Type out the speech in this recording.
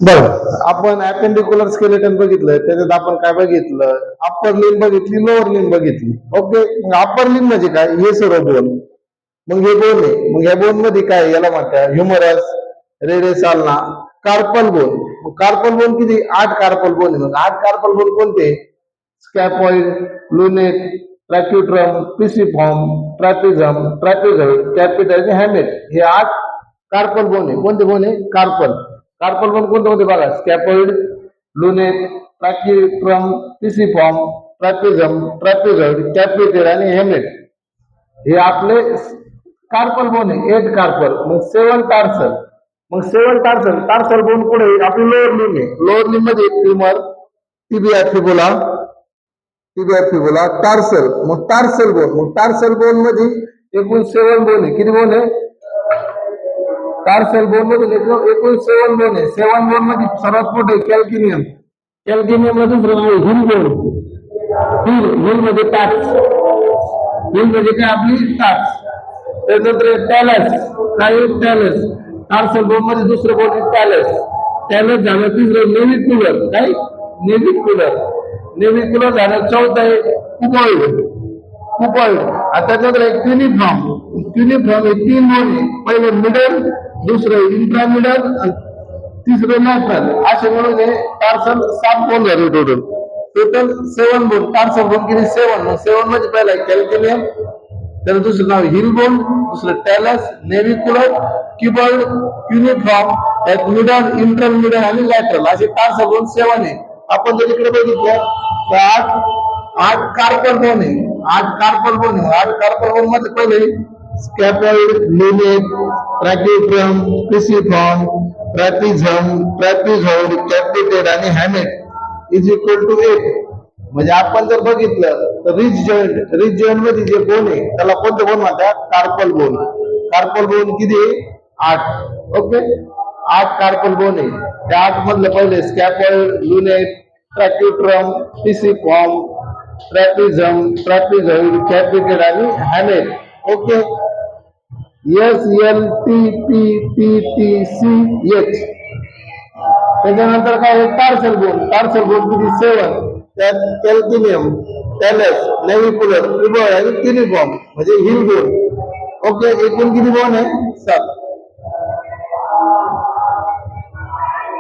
बरं, आपण अपेंडिक्युलर स्केलेटन बघितलं, त्याच्यात आपण काय बघितलं, अप्पर लिंब बघितली, लोअर लिंब बघितली. ओके, मग अप्पर लिंब म्हणजे काय, हे सर्व बोन. मग हे बोन आहे, मग ह्या बोन मध्ये काय, याला म्हणतात humerus, radius ulna, carpal bone. Carpal bone किती, 8 कार्पल बोन आहे. मग 8 कार्पल बोन कोणते, स्कॅपॉइड, लुनेट, ट्रॅक्युट्रम, पिसिफॉर्म, ट्रॅपिझम, ट्रॅपिझॉइड, कॅपिटल आणि हॅमेट. हे 8 कार्पल बोन आहे. कोणते बोन आहे, कार्पल. कार्पल बोन कोणते होते बघा, स्कॅपॉइड, लुनेट, ट्रॅक्युट्रम, पिसिफॉर्म, ट्रॅपिझम, ट्रॅपिझॉइड, कॅपिटल आणि हॅमेट. हे आपले कार्पल बोन आहे, 8 कार्पल. मग 7 टार्सल. मग 7 टार्सल, टार्सल बोन पुढे आपली लोअर लिंब आहे. लोअर लिंब मध्ये femur, tibia, fibula, tibia, fibula, tarsal. मग टार्सल बोन. मग टार्सल बोन मध्ये एकूण 7 बोन आहे. किती बोन आहे, टार्सल बोन मध्ये एकूण 7 बोन आहे. 7 बोन मध्ये सर्वात मोठे कॅल्किनियम. कॅल्किनियम मध्ये दुसरं नाव हिल बोन. हिल मध्ये टार्स. हिल म्हणजे काय, आपली टार्स. त्यानंतर टॅलस. काय, टॅलस. टार्सल बोन मध्ये दुसरं बोन आहे टॅलस. टॅलस झालं तिसरं नेव्हिक्युलर. काय, नेव्हिक्युलर. नेव्हिक्युलर झालं चौथं आहे कुबॉइड. कुबॉइड. आता त्यानंतर एक क्युनिफॉर्म. क्युनिफॉर्म हे 3 बोन आहे. पहिलं मिडल, दुसरं इंट्रामिडल आणि तिसरं लॅटरल. असे म्हणून हे टार्सल 7 बोन झाले total. Total 7 bone. Tarsal bone किती, 7. मग 7 मध्ये पहिला कॅल्किनियम, त्याला दुसरं नाव हिल बोन, दुसरं टॅलस, नेव्हिक्युलर, क्युबॉइड, क्युनिफॉर्म, त्यात मिडल, इंटरमिडल आणि लॅटरल. असे टार्सल बोन 7 आहे. आपण जर इकडे बघितलं तर 8 कार्पल बोन आहे. 8 कार्पल बोन आहे. 8 कार्पल बोन मध्ये पहिले स्कॅपॉइड, लुनेट, ट्रॅक्युट्रम, पिसिफॉर्म, ट्रॅपिझम, ट्रॅपिझॉइड, कॅपिटेड आणि हॅमेट इज इक्वल टू 8. म्हणजे आपण जर बघितलं तर रिच जॉईंट, रिच जॉईंट मध्ये जे बोन आहे त्याला कोणते बोन म्हणतात, कार्पल बोन. कार्पल बोन किती आहे, 8. ओके, 8 कार्पल बोन आहे. त्या 8 मधले पहिले स्कॅपॉइड, लुनेट, ट्रॅक्युट्रम, पिसिफॉर्म, ट्रॅपिझम, ट्रॅपिझॉइड, कॅपिटेड आणि हॅमेट. Okay, SLTPPTC. त्याच्यानंतर काय आहे, टार्सल बोन. टार्सल बोन किती, 7. त्यात कॅल्किनियम, टॅलस, नेव्हिक्युलर, क्युबॉइड आणि क्युनिफॉर्म म्हणजे हिल बोन. ओके, एकूण किती बोन आहे, 7.